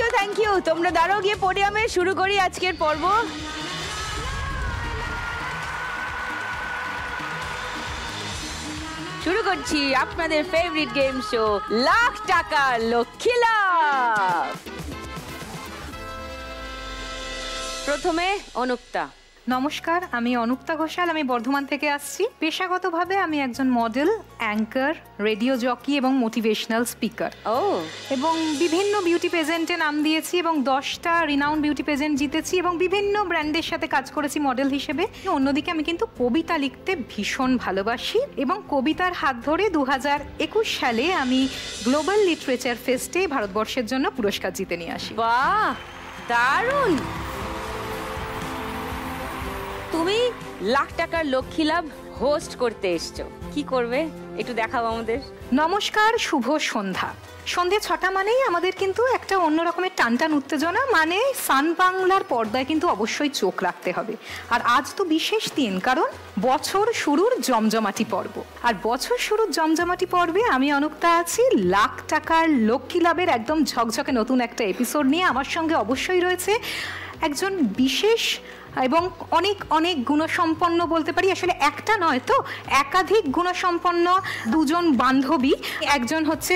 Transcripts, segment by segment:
You. তোমরা দাঁড়াও, গিয়ে পোডিয়ামে শুরু করি আজকের পর্ব। শুরু করছি আপনাদের ফেভারিট গেম শো লাখ টাকা লক্ষ্মী লাভ। প্রথমে অনুক্তা। নমস্কার, আমি অনুক্তা ঘোষাল, আমি বর্ধমান থেকে আসছি। পেশাগতভাবে আমি একজন মডেল, অ্যাঙ্কার, রেডিও জকি এবং মোটিভেশনাল স্পিকার। এবং বিভিন্ন বিউটি পেজেন্টে নাম দিয়েছি এবং 10টা রিনাউন্ড বিউটি পেজেন্ট জিতেছি এবং বিভিন্ন ব্র্যান্ডের সাথে কাজ করেছি মডেল হিসেবে। অন্যদিকে আমি কিন্তু কবিতা লিখতে ভীষণ ভালোবাসি এবং কবিতার হাত ধরে 2021 সালে আমি গ্লোবাল লিটারেচার ফেস্টে ভারতবর্ষের জন্য পুরস্কার জিতে নিয়ে আসি। বাহ, দারুণ! তুমি লাখ টাকার লক্ষ্মী লাভ হোস্ট করতে এসছো, কি করবে একটু দেখাও আমাদের। নমস্কার, শুভ সন্ধ্যা। সন্ধে 6টা মানেই আমাদের কিন্তু একটা অন্য রকমের টানটান উত্তেজনা, মানে সান বাংলার পর্দায় কিন্তু অবশ্যই চোখ রাখতে হবে। আর আজ তো বিশেষ দিন, কারণ বছর শুরুর জমজমাটি পর্ব। আর বছর শুরুর জমজমাটি পর্বে আমি অনুক্তা আছি লাখ টাকার লক্ষ্মী লাভের একদম ঝকঝকে নতুন একটা এপিসোড নিয়ে। আমার সঙ্গে অবশ্যই রয়েছে একজন বিশেষ এবং অনেক অনেক গুণসম্পন্ন, বলতে পারি আসলে একটা নয় তো একাধিক গুণসম্পন্ন দুজন বান্ধবী। একজন হচ্ছে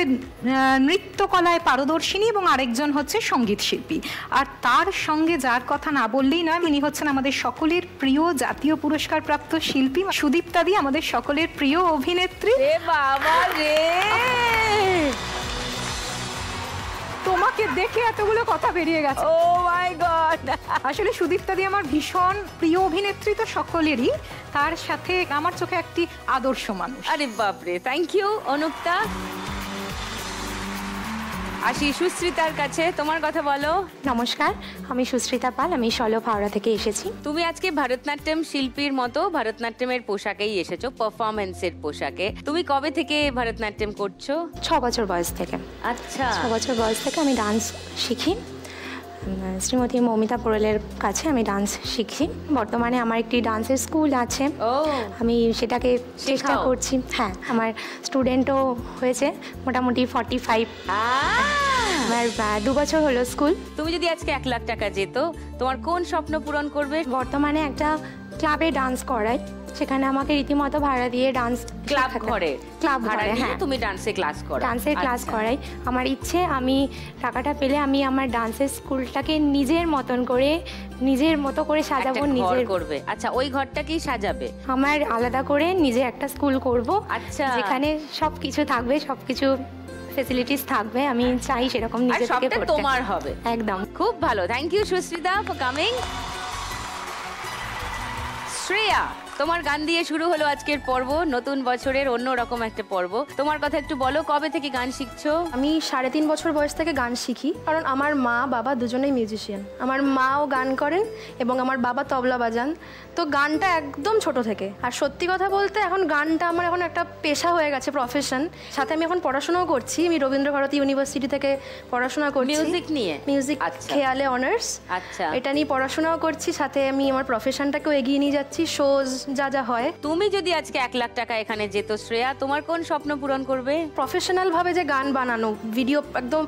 নৃত্যকলায় পারদর্শিনী এবং আরেকজন হচ্ছে সঙ্গীত শিল্পী। আর তার সঙ্গে যার কথা না বললেই নয়, ইনি হচ্ছেন আমাদের সকলের প্রিয় জাতীয় পুরস্কার প্রাপ্ত শিল্পী সুদীপ্তা দি, আমাদের সকলের প্রিয় অভিনেত্রী। বাবা রে, তোমাকে দেখে এতগুলো কথা বেরিয়ে গেছে। ও মাই গড! আসলে সুদীপ্তা দি আমার ভীষণ প্রিয় অভিনেত্রী তো সকলেরই, তার সাথে আমার চোখে একটি আদর্শ মানুষ। আরে বাপরে, থ্যাংক ইউ অনুক্তা। আসি সুশ্রিতার কাছে, তোমার কথা বলো। নমস্কার, আমি সুশ্রিতা পাল, আমি সলভ হাওড়া থেকে এসেছি। তুমি আজকে ভারতনাট্যম শিল্পীর মতো ভারতনাট্যমের পোশাকেই এসেছো, পারফরমেন্সের পোশাকে। তুমি কবে থেকে ভারতনাট্যম করছো? 6 বছর বয়স থেকে। আচ্ছা, 6 বছর বয়স থেকে আমি ডান্স শিখি। শ্রীমতী মৌমিতা পোড়েলের কাছে আমি ডান্স শিখি। বর্তমানে আমার একটি ডান্সের স্কুল আছে, আমি সেটাকে চেষ্টা করছি। হ্যাঁ, আমার স্টুডেন্টও হয়েছে মোটামুটি 45। আমার 2 বছর হলো স্কুল। তুমি যদি আজকে 1 লাখ টাকা যেত, তোমার কোন স্বপ্ন পূরণ করবে? বর্তমানে একটা ক্লাবে ডান্স করাই, সেখানে আমাকে রীতিমতো ভাড়া দিয়ে ডান্স ক্লাব ঘরে হ্যাঁ তুমি ডান্সের ক্লাস করাই। আমার ইচ্ছে আমি টাকাটা পেলে আমি আমার ডান্সের স্কুলটাকে নিজের মতো করে সাজাবো, নিজের করবে। আচ্ছা, ওই ঘরটা কি সাজাবে? আমার আলাদা করে নিজে একটা স্কুল করব। আচ্ছা, যেখানে সবকিছু থাকবে, সবকিছু ফ্যাসিলিটিস থাকবে। আমি চাই সেরকম নিজে থেকে করতে। তোমার হবে একদম। খুব ভালো, thank you Sushrita for coming. Shreya, তোমার গান দিয়ে শুরু হলো আজকের পর্ব, নতুন বছরের অন্যরকম একটা পর্ব। তোমার কথা একটু বলো, কবে থেকে গান শিখছো? আমি 3.5 বছর বয়স থেকে গান শিখি, কারণ আমার মা বাবা দুজনেই মিউজিশিয়ান। আমার মাও গান করেন এবং আমার বাবা তবলা বাজান। তো গানটা একদম ছোট থেকে। আর সত্যি কথা বলতে এখন গানটা আমার এখন একটা পেশা হয়ে গেছে, প্রফেশন। সাথে আমি এখন পড়াশোনাও করছি। আমি রবীন্দ্রভারতী ইউনিভার্সিটি থেকে পড়াশোনা করছি মিউজিক নিয়ে, মিউজিক খেয়ালে অনার্স। আচ্ছা, এটা নিয়ে পড়াশোনাও করছি, সাথে আমি আমার প্রফেশনটাকেও এগিয়ে নিয়ে যাচ্ছি, শোজ যা হয়। তুমি যদি আজকে 1 লাখ টাকা এখানে যেত শ্রেয়া, তোমার কোন স্বপ্ন পূরণ করবে? প্রফেশনাল ভাবে যে গান বানানো, ভিডিও একদম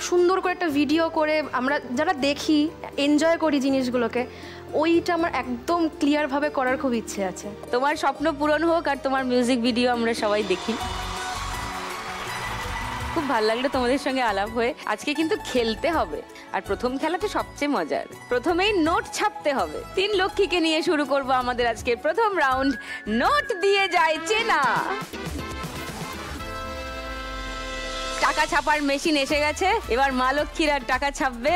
সুন্দর করে একটা ভিডিও করে আমরা যারা দেখি এনজয় করি জিনিসগুলোকে, ওইটা আমার একদম ক্লিয়ার ভাবে করার খুব ইচ্ছে আছে। তোমার স্বপ্ন পূরণ হোক আর তোমার মিউজিক ভিডিও আমরা সবাই দেখি। খুব ভালো লাগলো তোমাদের সঙ্গে আলাপ হয়ে। আজকে কিন্তু খেলতে হবে, আর প্রথম খেলাটা সবচেয়ে মজার। প্রথমেই নোট ছাপতে হবে। 3 লক্ষ্মীকে নিয়ে শুরু করব আমাদের আজকের প্রথম রাউন্ড, নোট দিয়ে যায় চেনা। টাকা ছাপার মেশিন এসে গেছে, এবার মা লক্ষ্মীরা টাকা ছাপবে।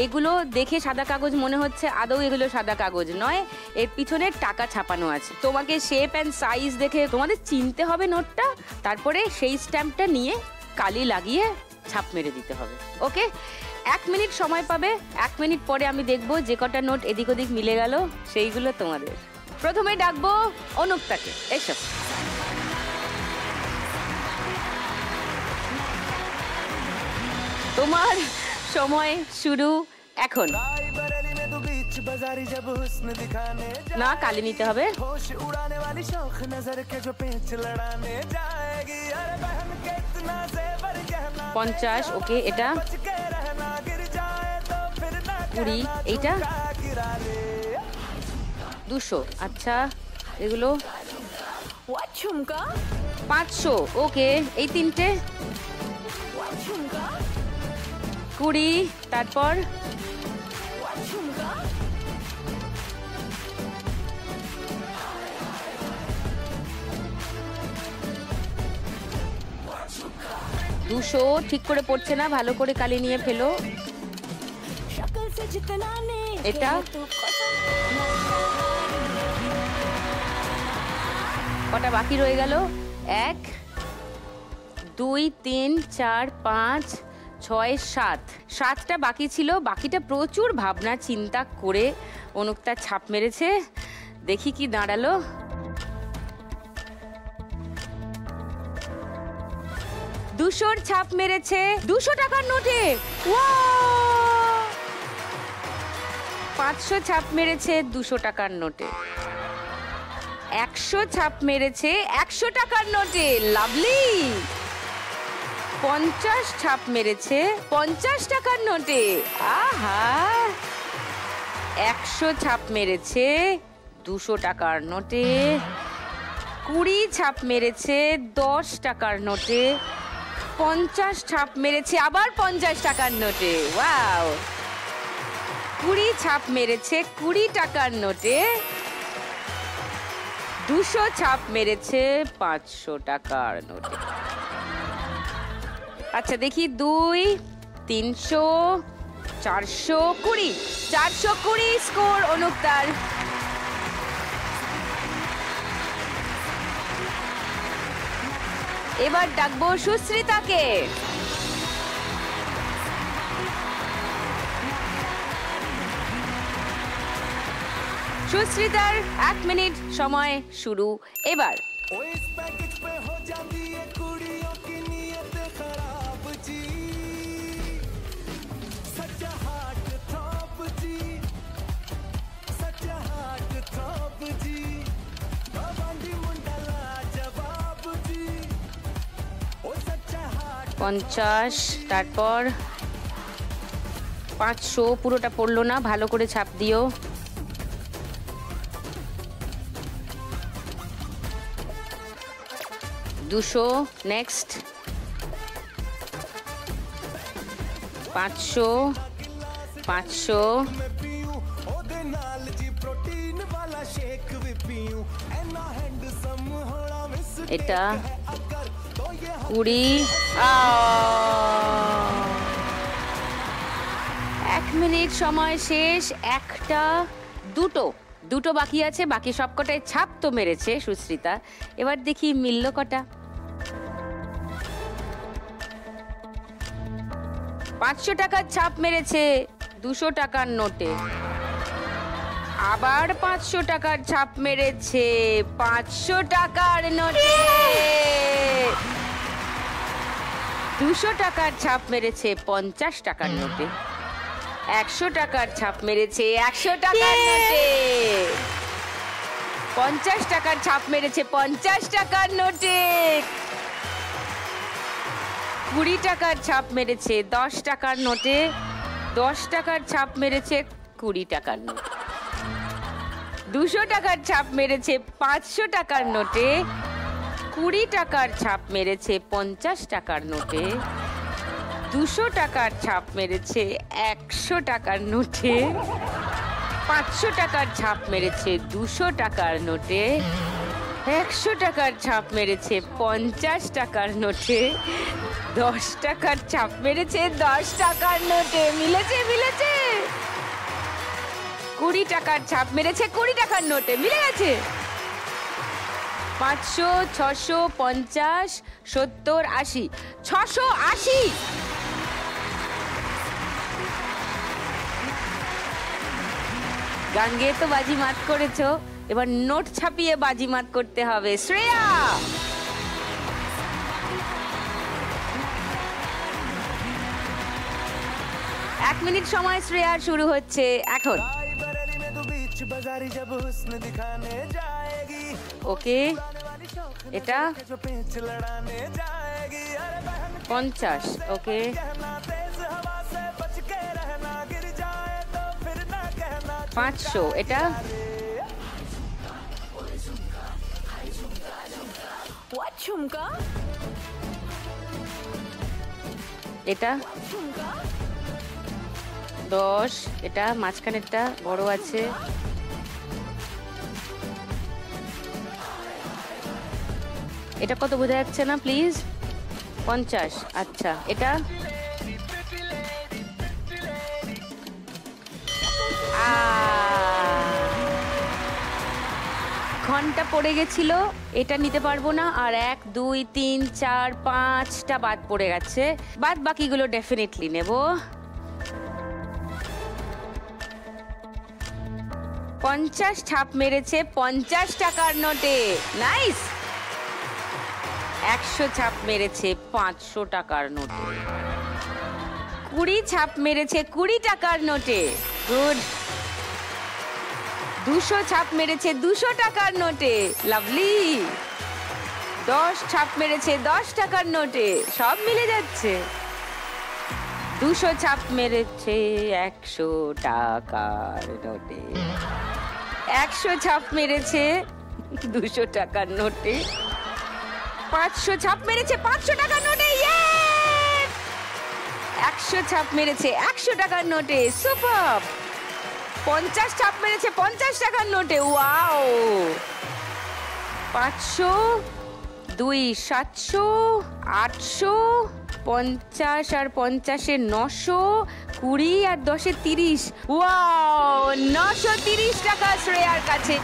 এগুলো দেখে সাদা কাগজ মনে হচ্ছে, আদৌ এগুলো সাদা কাগজ নয়, এর পিছনে টাকা ছাপানো আছে। তোমাকে শেপ অ্যান্ড সাইজ দেখে তোমাদের চিনতে হবে নোটটা, তারপরে সেই স্ট্যাম্পটা নিয়ে কালি লাগিয়ে ছাপ মেরে দিতে হবে। ওকে, 1 মিনিট সময় পাবে। 1 মিনিট পরে আমি দেখবো যে কটা নোট এদিক ওদিক মিলে গেল সেইগুলো তোমাদের। প্রথমে ডাকবো অনুক্তাকে, এসো। তোমার সময় শুরু এখন। না, কালি নিতে হবে। 50, ওকে, এটা 20, এইটা 200, আচ্ছা এগুলো 500, ওকে এই তিনটে 20, তারপর 200 ঠিক করে পড়ছে না, ভালো করে কালি নিয়ে ফেলো। এটা কটা বাকি রয়ে গেল? 1 2 3 4 5 6 7, 7টা বাকি ছিল। বাকিটা প্রচুর ভাবনা চিন্তা করে অনুক্তা ছাপ মেরেছে। দেখি কি দাঁড়ালো। 200 ছাপ মেরেছে 200 টাকার নোটে। 500 ছাপ মেরেছে 200 টাকার নোটে। 100 ছাপ মেরেছে 100 টাকার নোটে, লাভলি। 50 ছাপ মেরেছে 50 টাকার নোটে, আহা। 100 ছাপ মেরেছে 200 টাকার নোটে। 20 ছাপ মেরেছে 10 টাকার নোটে। 50 ছাপ মেরেছে আবার 50 টাকার নোটে, ওয়াও। 20 ছাপ মেরেছে 20 টাকার নোটে। 200 ছাপ মেরেছে 500 টাকার নোটে। আচ্ছা দেখি 2 300 420, 420 স্কোর অনুক্তার। এবার ডাকবো সুশ্রিতাকে। সুশ্রিতার 1 মিনিট সময় শুরু এবার। পঞ্চাশ, তারপর 500, পুরোটা পড়লো না, ভালো করে ছাপ দিও। 200, নেক্সট 500, 500, এটা 20। 1 মিনিট সময় শেষ। একটা দুটো বাকি আছে, বাকি সবকটায় ছাপ তো মেরেছে সুশ্রিতা। এবার দেখি মিলল কটা। 500 টাকার ছাপ মেরেছে 200 টাকার নোটে। আবার 500 টাকার ছাপ মেরেছে 500 টাকার নোটে। 200 টাকার ছাপ মেরেছে 50 টাকার নোটে। 100 টাকার ছাপ মেরেছে 100 টাকার নোটে। 50 টাকার ছাপ মেরেছে 50 টাকার নোটে। 20 টাকার ছাপ মেরেছে 10 টাকার নোটে। 10 টাকার ছাপ মেরেছে 20 টাকার নোটে। 200 টাকার ছাপ মেরেছে 500 টাকার নোটে। 20 টাকার ছাপ মেরেছে 50 টাকার নোটে। 200 টাকার ছাপ মেরেছে 100 টাকার নোটে। 500 টাকার ছাপ মেরেছে 200 টাকার নোটে। 100 টাকার ছাপ মেরেছে 50 টাকার নোটে। 10 টাকার ছাপ মেরেছে 10 টাকার নোটে। মিলেছে মিলেছে। 20 টাকার ছাপ মেরেছে 20 টাকার নোটে। মিলে গেছে। 500, 600, 50, 70, 80, 680। গান গেয়ে তো বাজিমাত করেছো, এবার নোট ছাপিয়ে বাজিমাত করতে হবে। শ্রেয়া, এক মিনিট সময় শ্রেয়ার শুরু হচ্ছে এখন। ওকে, এটা 50। ওকে, 500 এটা এটা 10 এটা মাঝখানেরটা বড় আছে এটা কত বোঝা যাচ্ছে না প্লিজ 50 আচ্ছা এটা ঘন্টা পড়ে গেছিল এটা নিতে পারবো না আর 1 2 3 4 5টা বাদ পড়ে গেছে বাদ বাকিগুলো ডেফিনেটলি নেব 50 ছাপ মেরেছে 50 টাকার নোটে নাইস 100 ছাপ মেরেছে 500 টাকার নোটে 20 ছাপ মেরেছে 20 টাকার নোটে গুড 200 ছাপ মেরেছে 200 টাকার নোটে লাভলি 10 ছাপ মেরেছে 10 টাকার নোটে সব মিলে যাচ্ছে 200 ছাপ মেরেছে 100 টাকার নোটে 100 ছাপ মেরেছে 200 টাকার নোটে 500 ছাপ মেরেছে 500 টাকার নোটে 100 ছাপ মেরেছে 100 টাকার নোটে সুপার 50 ছাপ মেরেছে 50 টাকার নোটে ওয়াও 500 2 700 800 50 আর 50 এ 900 20 আর 10 এ 30 ওয়াও 930 টাকা শ্রেয়ার কাছে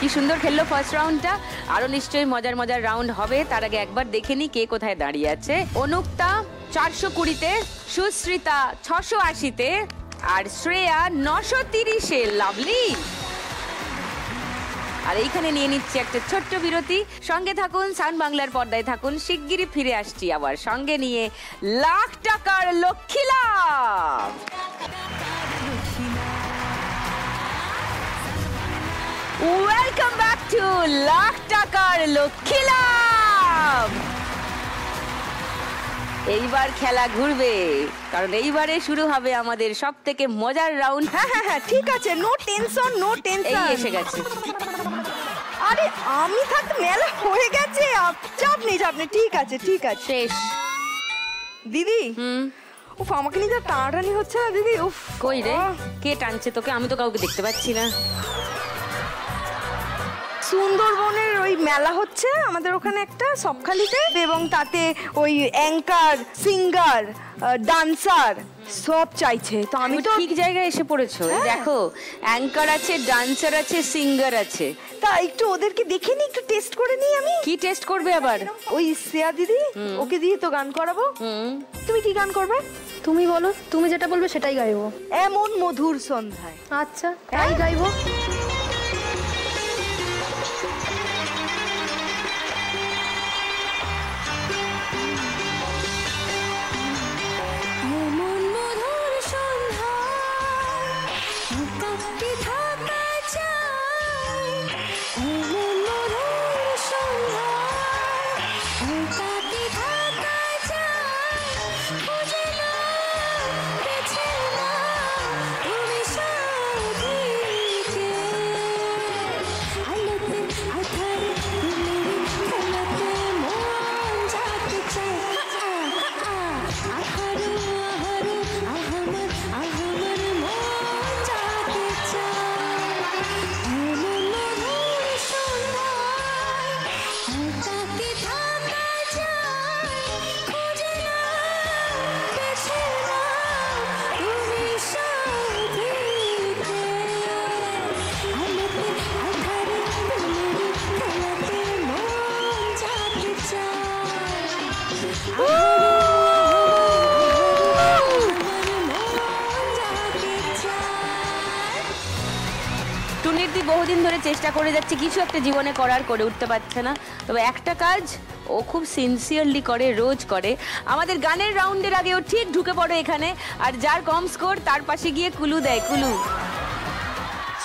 কি সুন্দর খেললো ফার্স্ট রাউন্ডটা আরো নিশ্চয়ই মজার মজার রাউন্ড হবে তার আগে একবার দেখে নি কে কোথায় দাঁড়িয়ে আছে অনুক্তা 420 তে সুশ্রিতা 680 তে আর শ্রেয়া 930 এ লাভলি আর এইখানে নিয়ে নিচ্ছে একটা ছোট্ট বিরতি সঙ্গে থাকুন সান বাংলার পর্দায় থাকুন শিগগিরই ফিরে আসছি আবার সঙ্গে নিয়ে লাখ টাকার লক্ষ্মী লাভ ওয়েলকাম ব্যাক টু লাখ টাকার লক্ষ্মী লাভ এইবার খেলা ঘুরবে কারণ এইবারে শুরু হবে আমাদের সব থেকে মজার রাউন্ড হ্যাঁ ঠিক আছে নো টেনশন এই এসে গেছে আরে আমি থাকতে মেলা হয়ে গেছে চাপ নেই ঠিক আছে শেষ দিদি উফ আমাকে নিয়ে যা টানাটানি হচ্ছে না দিদি উফ কই রে কে টানছে তোকে আমি তো কাউকে দেখতে পাচ্ছি না সুন্দরবনের ওই মেলা হচ্ছে আমাদের ওখানে একটা সবখালিতে এবং তাতে ওই অ্যাঙ্কার সিঙ্গার ডান্সার সব চাইছে তো আমি তো ঠিক জায়গায় এসে পড়েছো দেখো অ্যাঙ্কার আছে ডান্সার আছে সিঙ্গার আছে তা একটু ওদেরকে দেখে নি একটু টেস্ট করে নি আমি কি টেস্ট করবে আবার ওই শ্রেয়া দিদি ওকে দিয়ে তো গান করাবো তুমি কি গান করবে তুমি বলো তুমি যেটা বলবে সেটাই গাইবো এমন মধুর সন্ধ্যায় আচ্ছা তাই গাইবো বহুদিন ধরে চেষ্টা করে যাচ্ছে কিছু একটা জীবনে করার করে উঠতে পারছে না তবে একটা কাজ ও খুব সিনসিয়ারলি করে রোজ করে আমাদের গানের রাউন্ডের আগে ও ঠিক ঢুকে পড়ে এখানে আর যার কম স্কোর তার পাশে গিয়ে কুলু দেয় কুলু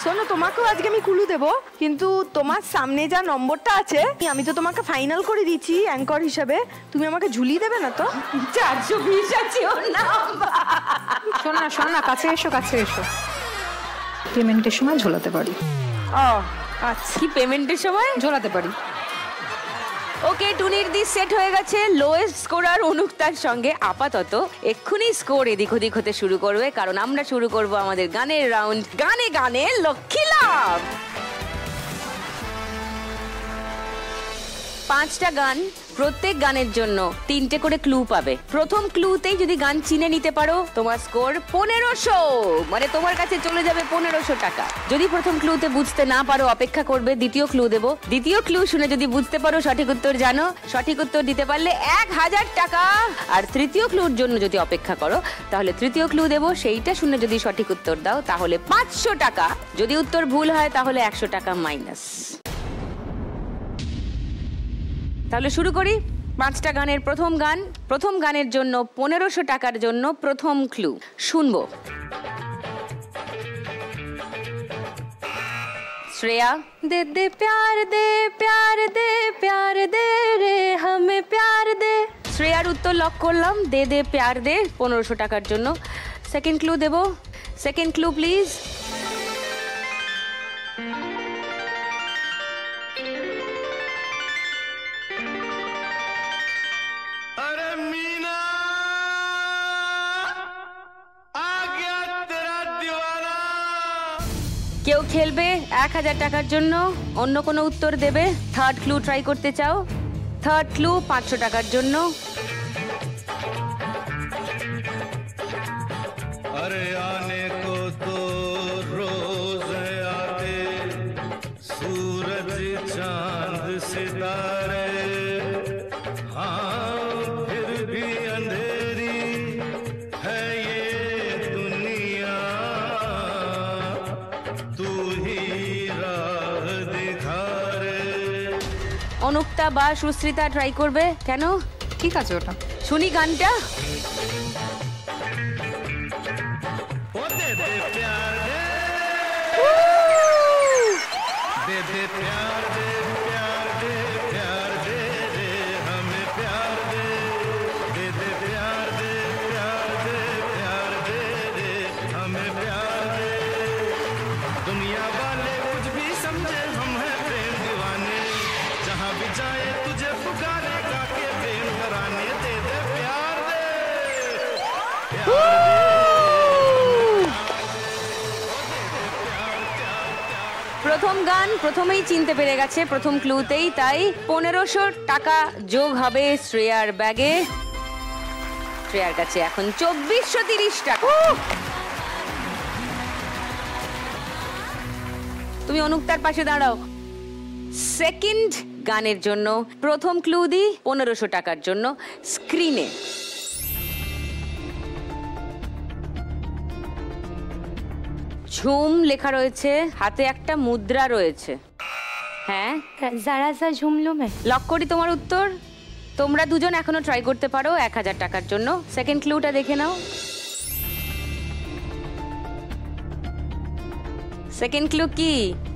শোনো, তোমাকেও আজকে আমি কুলু দেবো, কিন্তু তোমার সামনে যা নম্বরটা আছে আমি তো তোমাকে ফাইনাল করে দিচ্ছি অ্যাঙ্কর হিসেবে, তুমি আমাকে ঝুলিয়ে দেবে না তো? 420 আছে ওর নাম্বার। শোনো না, কাছে এসো। পেমেন্টের সময় ঝোলাতে পারি। ও আচ্ছা, কি পেমেন্টের সময় ঝোলাতে পারি। ওকে, টুনির দি সেট হয়ে গেছে লোয়েস্ট স্কোরার অনুক্তার সঙ্গে। আপাতত এক্ষুনি স্কোর এদিক ওদিক হতে শুরু করবে, কারণ আমরা শুরু করব আমাদের গানের রাউন্ড, গানে গানে লক্ষ্মী লাভ। 5টা গান, প্রত্যেক গানের জন্য 3টে করে ক্লু পাবে। প্রথম ক্লুতেই যদি গান চিনে নিতে পারো তোমার স্কোর 1500, মানে তোমার কাছে চলে যাবে 1500 টাকা। যদি প্রথম ক্লুতে বুঝতে না পারো অপেক্ষা করবে, দ্বিতীয় ক্লু দেবো। দ্বিতীয় ক্লু শুনে যদি বুঝতে পারো, সঠিক উত্তর জানো, সঠিক উত্তর দিতে পারলে 1000 টাকা। আর তৃতীয় ক্লুর জন্য যদি অপেক্ষা করো তাহলে তৃতীয় ক্লু দেবো, সেইটা শুনে যদি সঠিক উত্তর দাও তাহলে 500 টাকা। যদি উত্তর ভুল হয় তাহলে 100 টাকা মাইনাস। তাহলে শুরু করি। 5টা গানের প্রথম গান, প্রথম গানের জন্য 1500 টাকার জন্য প্রথম ক্লু শুনবো। শ্রেয়া, दे दे प्यार दे प्यार दे प्यार दे रे हमें प्यार दे। শ্রেয়ার উত্তর লক করলাম, দে দে প্যার দে 1500 টাকার জন্য। সেকেন্ড ক্লু দেবো, সেকেন্ড ক্লু প্লিজ। কেউ খেলবে 1000 টাকার জন্য, অন্য কোনো উত্তর দেবে। থার্ড ক্লু ট্রাই করতে চাও? থার্ড ক্লু 500 টাকার জন্য। अरे आने को तो रोज आते सूरज चांद सितारे, हाँ फिर भी अंधेरी है ये दुनिया, तू ही राह दिखा रे। অনুক্তা বা সুশ্রিতা ট্রাই করবে? কেন? ঠিক আছে, ওটা শুনি গানটা। दे दे प्यार दे, दे दे प्यार दे प्यार दे प्यार दे रे हमें प्यार दे, दे दे प्यार दे प्यार दे प्यार दे रे हमें प्यार दे। दुनिया वाले कुछ भी समझे हम हैं प्रेम दीवाने, जहाँ भी जाए तुझे पुकारे गा के प्रेम कराने, दे दे प्यार दे प्यार दे। প্রথম গান প্রথমেই চিনতে পেরে গেছে প্রথম ক্লুতেই, তাই 1500 টাকা যোগ হবে শ্রেয়ার ব্যাগে। শ্রেয়ার কাছে এখন 2430 টাকা। তুমি অনুক্তার পাশে দাঁড়াও। সেকেন্ড গানের জন্য প্রথম ক্লু দি 1500 টাকার জন্য। স্ক্রিনে ঝুম লেখা রয়েছে, হাতে একটা মুদ্রা রয়েছে। হ্যাঁ, जरा सा झूम लूं मैं। লক করি তোমার উত্তর। তোমরা দুজন এখনো ট্রাই করতে পারো 1000 টাকার জন্য। সেকেন্ড ক্লুটা দেখে নাও। সেকেন্ড ক্লু কি?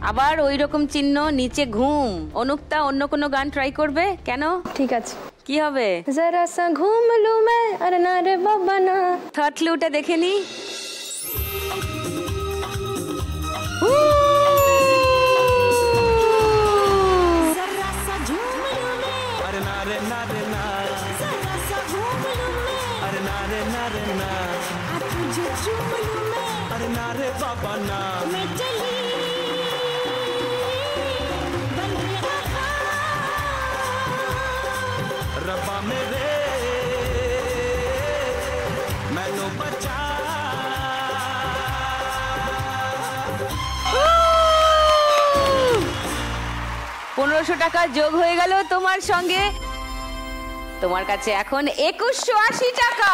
আবার ওই রকম চিহ্ন, নিচে ঘুম। অনুক্তা অন্য কোনো গান ট্রাই করবে? কেন? ঠিক আছে, কি হবে? जरा सा घूम लूं मैं, अरे ना रे बाबा ना। থার্ড ক্লুটা দেখে নি। अरे ना रे ना रे ना, जरा सा घूम लूं मैं, अरे ना रे ना रे ना, तुझे चूम लूं मैं, अरे ना रे बाबा ना, मैं चली बन रहा रब्बा मेरे मैनू बचा। 1500 টাকা যোগ হয়ে গেল তোমার সঙ্গে। তোমার কাছে এখন 2180 টাকা।